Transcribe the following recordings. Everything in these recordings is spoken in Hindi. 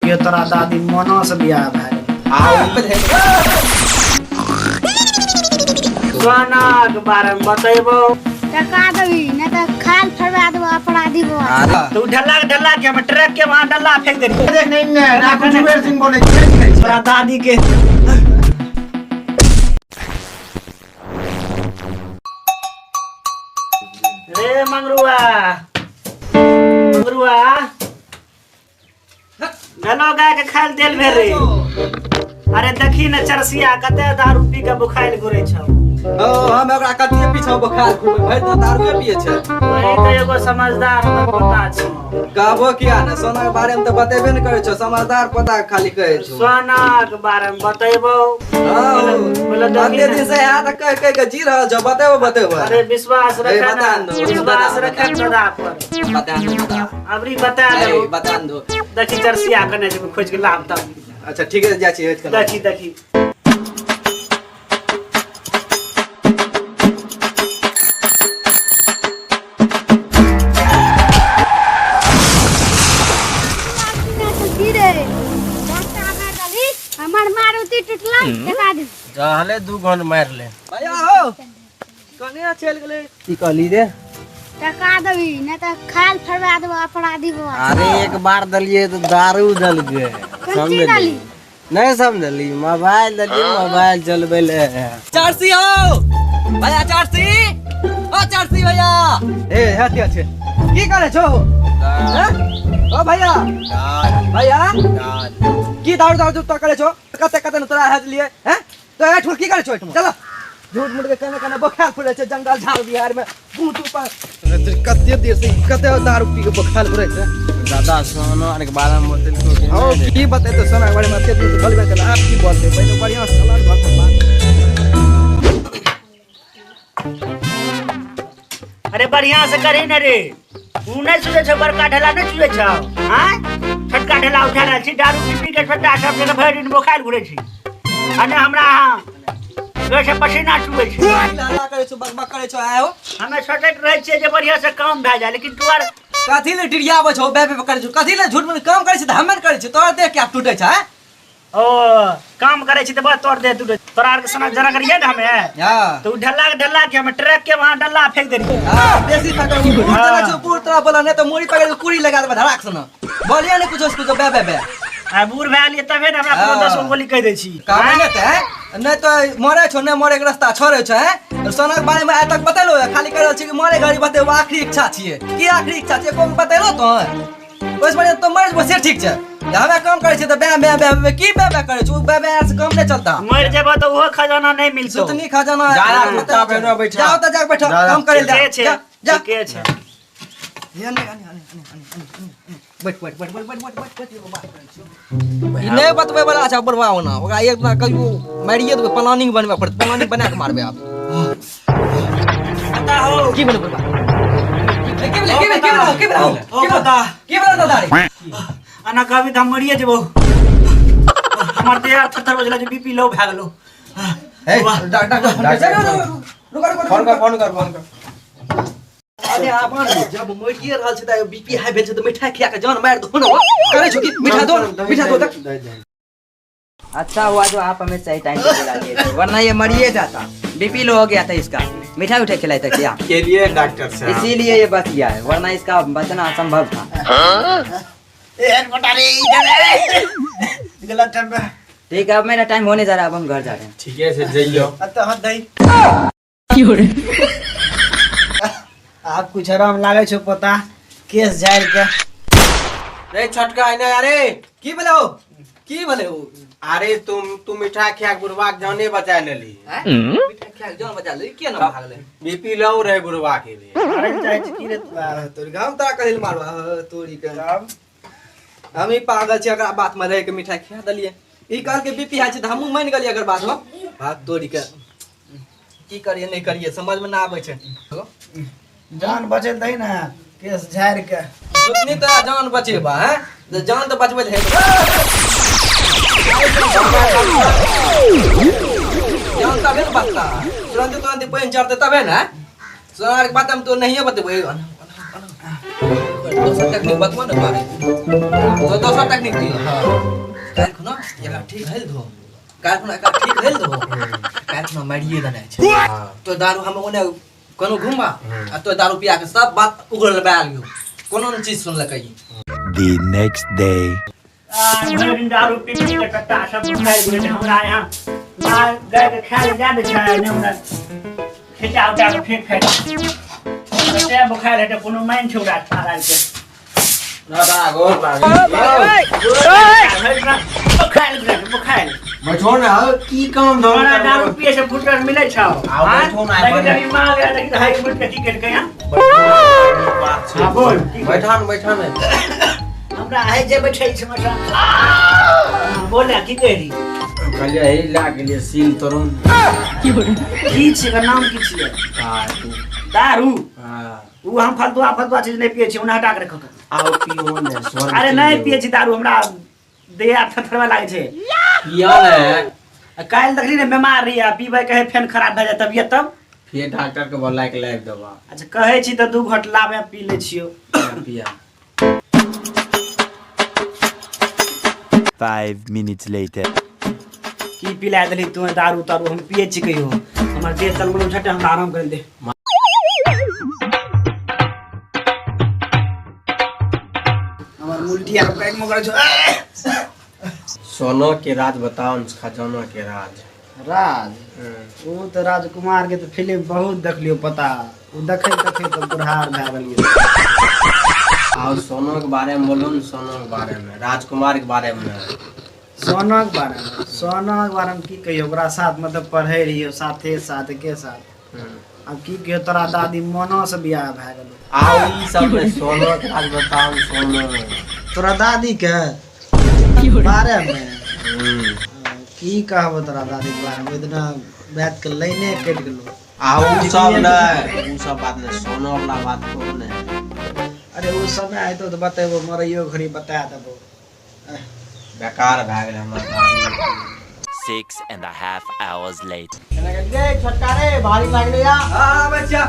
के तोरा दादी मोना से बियाह भए सोना के बारे में बतेबो टका देबी नहीं तो खाल फरवा देबो अपराधी बो। तू ढला के हम ट्रक के वहां डल्ला फेंक दे देख नहीं ना कुछ वेर सिंह बोले तोरा दादी के रे मंगरुआ गलो गाय के खाल तेल भेल रे। अरे देखी न चरसिया कते दारू पी के बुखाइल घुरे छौ। हम ओकरा कतिए पीछा बुखार खूब भरि तो दारू पिए छै। वही तो एगो समझदार हमर पता छै। कहबो किया ने सोना के बारे में तो बतेबे न करे छौ, समझदार पता खाली कहे छौ। सोना के बारे में बतेबो बोले अते दिन से याद कह के जी रहल छौ, बतेबो। अरे विश्वास रख ना, विश्वास रख दादा पर बता दो अबरी बता दे बता दो। देखी चरसिया कने जे खोज के लाभ तब। अच्छा ठीक है जा छी हेत कर देखी हमर मारुति टूटला टका दे जाहले 2 घंट मार ले भैया हो कने चल गेले की कहली रे। टका देबी नहीं तो खाल फरवा देबो अपराधी बो। अरे एक बार दलिए तो दारू दल गए कौन डाली नहीं समझली मोबाइल दलिए मोबाइल चलबे ले चारसी हो भैया चारसी ओ चारसी भैया ए हती अच्छे की करे छो हैं ओ भैया की दारू तो करे छो कते न तोरा हाथ लिए हैं तो ए ठुर की करे छो चलो झूठ मूठ के कने बखाल फुले छे जंगल झाड़ बिहार में बूट ऊपर कते देर से कते दारू पी के बखाल फुले छे। दादा सोनो के बारे में बतल ओ की बते तो सोना के बारे में अते दिन गलबे कर आप की बोलते पहले बढ़िया सलाह घर पर बात। अरे बढ़िया से करी न रे तू नहीं सुने छौ बड़का ढेला नहीं सुने छौ हां छोटका ढेला उठा रहल छी दारू पी के छोटा सब जगह भरि दिन बोखाइल घुरे छी अने हमरा वैसे पसीना चुए छी लाला करे छो बकबक करे छो आयो हमें सोचैत रहै छियै जे बढ़िया से काम भए जाए लेकिन तू आर कथी ले डिरियाबो छो बे करे छो कथी ले झूठ में काम करे छी त हमें करे छी तोरा देख के आप टूटे छ ओ काम करे छी त बस तोड़ दे तू तोरा आर के सना जरा करिए न हमें हां तू ढला के हम ट्रक के वहां डल्ला फेंक दे हां देसी फटा पूरा छो पूरा बोला नहीं तो मोरी पकड़ के कुड़ी लगा दे धड़ाक सुन बोलिए ने कुछ बे आ बूढ़ भए लिए तबे न हमरा कोनो 10 गोली कह दै छी काम नहीं त नहीं तो मरे छो नहीं मरे के रास्ता छोड़े छ सोना के बारे में आज तक बतेलो खाली कर छी कि मरे घड़ी बतेबो आखिरी इच्छा छिए की आखिरी इच्छा छिए कोन बतेलो तो ओइस बने तो मर बसे ठीक छ हमें काम करे छी त बे की बे करे छु बे से काम नहीं चलता मर जेबो तो वो खजाना नहीं मिलतो सुतनी खजाना जाना कुत्ता पे बैठा जाओ त जाके बैठो काम करे ले जा के छ बैठ ई नहीं बतबे वाला अच्छा बरवाओ ना ओकरा एक ना कहियो मारिए तो प्लानिंग बनबे पड़त प्लानिंग बना के मारबे आप बता हो की बनबे की बता दादी अना कभी हम मरिए जेबो हमर देह थरथर बजला जे बीपी लो भए गेलो ए रुक फोन कर अरे आपन जब मोटिए रहल छै त बीपी हाई भेल छै त मिठाई खिया के जान मार दो न करे छ कि मीठा दो तक। अच्छा हुआ जो आप हमें सही टाइम पे बुला लिए थे, वरना ये मरिए जाता। बीपी लो हो गया था इसका, मिठाई उठे खिलाई था क्या के लिए डॉक्टर साहब इसीलिए ये बच गया है, वरना इसका बचना असंभव था। ठीक है अब मेरा टाइम होने जा रहा है, अब हम घर जा रहे हैं। ठीक है से जइयो आप कुछ आराम लागे छो पता केस झाड़ के रे छोटका आइना अरे की बोले हो अरे तुम मिठाई खा गुरबाक जाने बचा लेली मिठाई खिया के जान बचा ले के ना भागले बीपी लो रहे गुरबा के लिए अरे चाहे की रे तोर गांव तोरा कहिल मारवा तोरी के हम ही पागल छी अगर बात में रह के मिठाई खिया दलिए ई कर के बीपी हाई छै त हमहु मान गेलिए अगर बात में भाग तोरी के की करिए नहीं करिए समझ में ना आबै छै जान बचे दही ना केस झाड़ के सुतनी तो जान बचेबा हैं तो जान तो बचबे है जान तबे न बचता तुरंत पानी चढ़ते तबे ना सोनार के बात हम तो नहीं बतेबे दोसर टेक्निक बतबो ने मारे तो दोसर टेक्निक दी काल खुना एकरा ठीक भेल दो काल खुना एकरा ठीक भेल दो काल खुना मारिए देना छै तो दारू हम ओने कोनो घुमा आ तो दारू पिया के सब बात उगल बैल गयो कोनो न चीज सुनलकै The next day. दारू पी पी के कट्टा सब खाइ गुले हमरा यहाँ मार गाय के खाइ जा दे छै ने हमरा खिचा उठा के फेंक फेंक ते बुखार है कोनो माइन छोड़ा थारा के दादा गोर बागे बुखार बैठो ना की काम धो हमरा दारू पिए से फुटकर मिलै छौ आओ बैठो ना लेकिन मार गया लेकिन हाई मुट के टिकट के यहाँ बात छै हां बोल बैठा ने हमरा है जे बैठै छै मसा बोला की कहि कहलिए हे ला गेलिए सील तोरन की छै का नाम की छियै दारू हां उ हम फलतुआ चीज नहीं पिए छी उन्हें हटा के रखो आओ पियो ने स्वर्ग अरे नहीं पिए छी दारू हमरा देह थरथरवा लागे छै पिया ने काल देखली ने बीमार रही पीबे कहे फेन खराब भ जाए तबियत तब फिर डॉक्टर के बोला के लाग दवा अच्छा कहे छी त 2 घट लाबे पी ले छियो पिया 5 minutes later. की पिला देली तू दारू तारू हम पिए छी कहियो हमर देह तलमल झटे हम आराम कर दे हमर मुल्टी आर पैक में करे छ सोना के राज बताओ खजाना के राज राज वो तो राजकुमार के तो फिल्म बहुत देख लियो पता वो देखे तो बुढ़ार भए गेलियो आओ सोना के बारे में बोलो न सोना के बारे में राजकुमार के बारे में सोना के बारे में की कहियो ओकरा साथ मतलब पढ़े रहियो साथे साथ के साथ अब की कहियो तोरा दादी मोनो से बियाह भए गेलो आओ ई सब में सोना के राज बताओ सोना तोरा दादी के बारे में की कहबो तोरा दादी के बारे में इतना बात के लाइने कट गेलो आओ सब नहीं उ सब बात नहीं सोना वाला बात को नहीं अरे वो समय आइतो तो बतेबो मरइयो घड़ी बता देबो बेकार भए गेल हमर 6.5 hours later. छोटका रे भारी लागले या हां बच्चा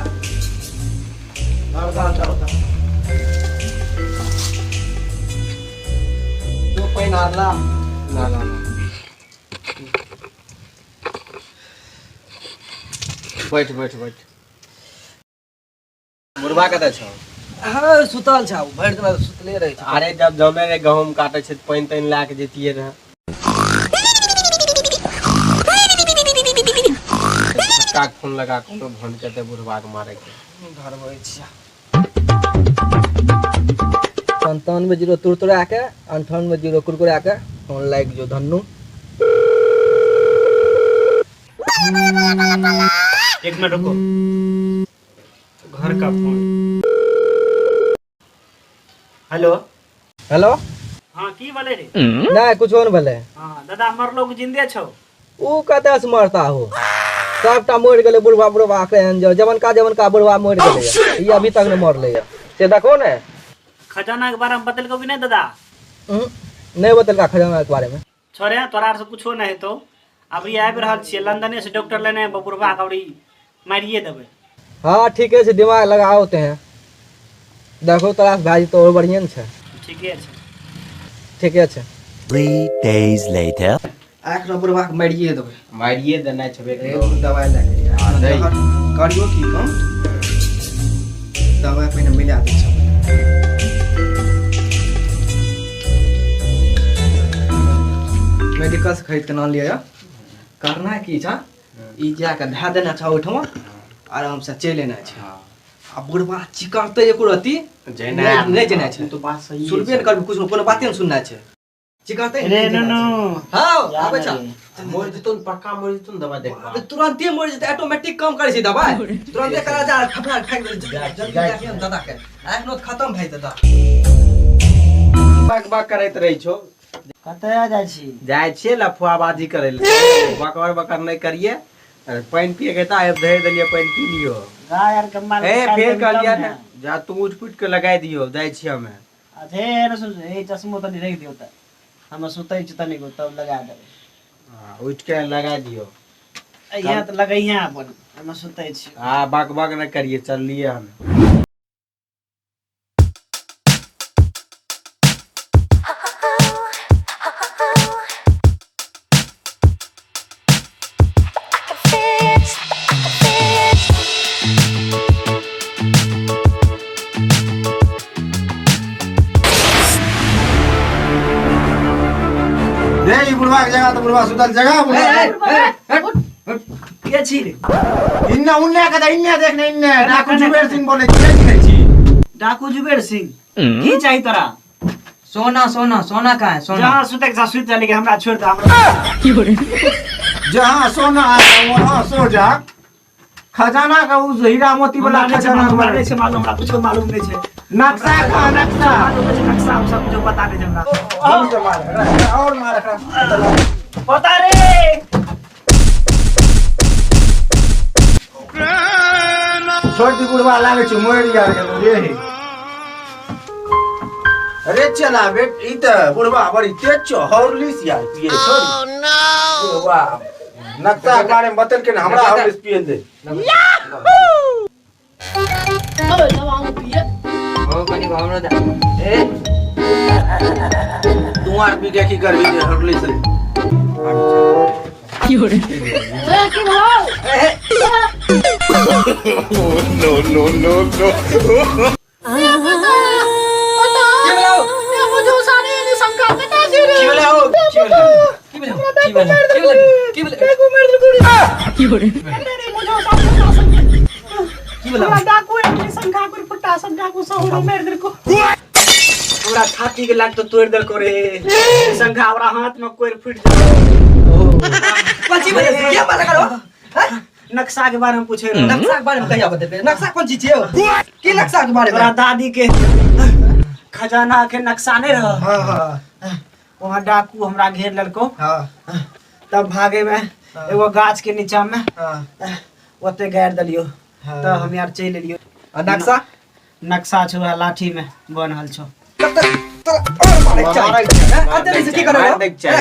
तो कोई नारला ना बैठ मुर्गा कतऽ छौ हां सुतल छौ भरि दिन सुतले रहै छै अरे जब जमे रे गहूम काटे छै पानि तानि ला के जतिये रहे छक्का के फोन लगा के तो भन के दे बुढ़वा के मारे के घर होइ छै 97 तुरतुरा के 98 कुरकुरा के फोन लाग जो धन्नू एक मिनट रुको घर का फोन हेलो हाँ की बोले रे नहीं कुछ और भले हाँ दादा मरलो के जिंदे छौ ऊ कतऽ से मरता हो सबटा मरि गेलै बुढ़वा केहन जो जवनका बुढ़वा मरि गेलै ई अभी तक नहीं मरलै से देखो ने खजाना के बारे में बतलको भी नहीं दादा नहीं बतलका खजाना के बारे में छोरे तोरा से कुछो नहीं हेतो अभी आबि रहल छियै लंदने से डॉक्टर लेने बुढ़वा कौड़ी मारिए देबै हाँ ठीके छै दिमाग लगाओते हैं देखो तोरा भाई तो और बढ़िया न छै ठीके छै 3 days later. आख रो बुढ़वा के मारिए देबै मारिए देना छबे दवाई लेके करियो की कम दवाई पहिने मिला दै छै मेडिकल से खरीद के ना लिया करना की छ ई जाके धा देना छ ओठमा आराम से चलि लेना छै आ बुढ़वा चिकरते एको रति नहीं जेना छै तो बात सही सुनबे न करबे कुछ कोनो बाते न सुनना छै चिकरते रे नो हां आबै छ मोर जतन पक्का मोर जतन दवा देखबा अबे तुरंते मर जेते ऑटोमेटिक काम करे छै दवाई तुरंते करा जा फफड़ा खाइ जल्दी जाके दादा के आख नो खत्म भइ दादा बक करैत रही छौ कतय जाइ छी जाय छियै लफुआबाजी करे ले बकर नहीं करिए पानी पिए के ता धर देलिए पानी पी लियो गाय यार कमाल ए फेर कहलिया ने जा तू उठ पुट के लगाय दियो जाय छी हमें अधे न सुन ए चश्मो तनी रख दियो त हम सुतै छ तनी को तब लगा देबै हां उठ के लगा दियो यहाँ तो लगैया अपन हम सुतै छी हां बक न करिए चल लिए हम रे ई बुढ़वा के जगह तो बुढ़वा सुतल जगह बुढ़वा के छी रे इन्ने उन्ने के इन्ने देखने इन्ने डाकू जुबेर सिंह बोले चिन्है छी डाकू जुबेर सिंह की चाहिए तोरा सोना सोना सोना कहाँ है सोना जहाँ सुते के सुत जा लेकिन हमरा छोड़ दे हमरा जहाँ सोना है वहाँ सो जा खजाना का उस हीरा मोती वाला खजाना नहीं छै मालूम हमरा कुछ मालूम नहीं छै नक्शा का नक्शा मालूम छै नक्शा हम सब जो बता दे हमरा हम से मार और मार बता रे छोटी बुढ़वा लागे छ मोर यार रे अरे चला बेट ई त बुढ़वा बड़ी तेज छ हॉर्लिक्स यार पिए छोड़ी नो वाह नक्शा के बारे में बतल के हमरा हॉर्लिक्स पिए दे ओ कनी को हमरो दा ए तू आर पी के की करबी जे हॉर्लिक्स रे हमरा छाती के लाग तो तोड़ दल को रे संखा हमरा हाथ में कोई फूट जाओ पंची बजे क्या बात करो नक्शा के बारे में पूछे रहे नक्शा के बारे में कहिया बते नक्शा कौन चीज है की नक्शा के बारे में तोरा दादी के खजाना के नक्शा नहीं रहा हां हां वहां डाकू हमरा घेर ललको हां तब भागे में एगो गाछ के नीचा में हां ओते गाड़ दलियो त हम यार चल लियो नक्शा नक्शा छो लाठी में बनल छो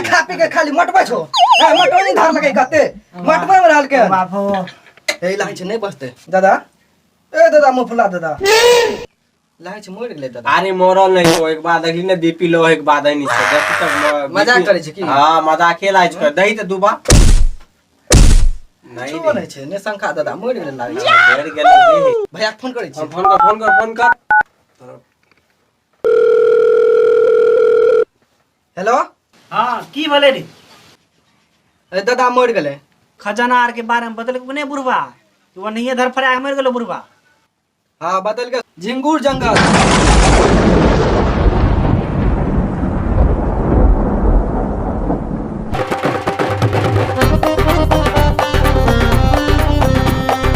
खा पी के खाली मटबै छो मटबै नहीं धार लगे कते मटबै में रहल के बाबू ए लाइ छ नहीं बसते दादा ए दादा मुफला दादा लाइ छ मोर गेले दादा अरे मोरल नहीं हो एक बार देखली ने बीपी लो एक बार नहीं छै जब तक मजाक करे छै की हां मजाक खेलाइ छै दही त दुबा नहीं छो नहीं छै ने शंका दादा मोर गेले लाइ छ घेर गेले रे भैया फोन करे छी फोन कर हेलो हां की बोले रे अरे दादा मोर गेले खजाना आर के बारे में बतल ने बुढ़वा वो नहीं धर फरा मर गेलो बुढ़वा हां बदल के झिंगुर जंगल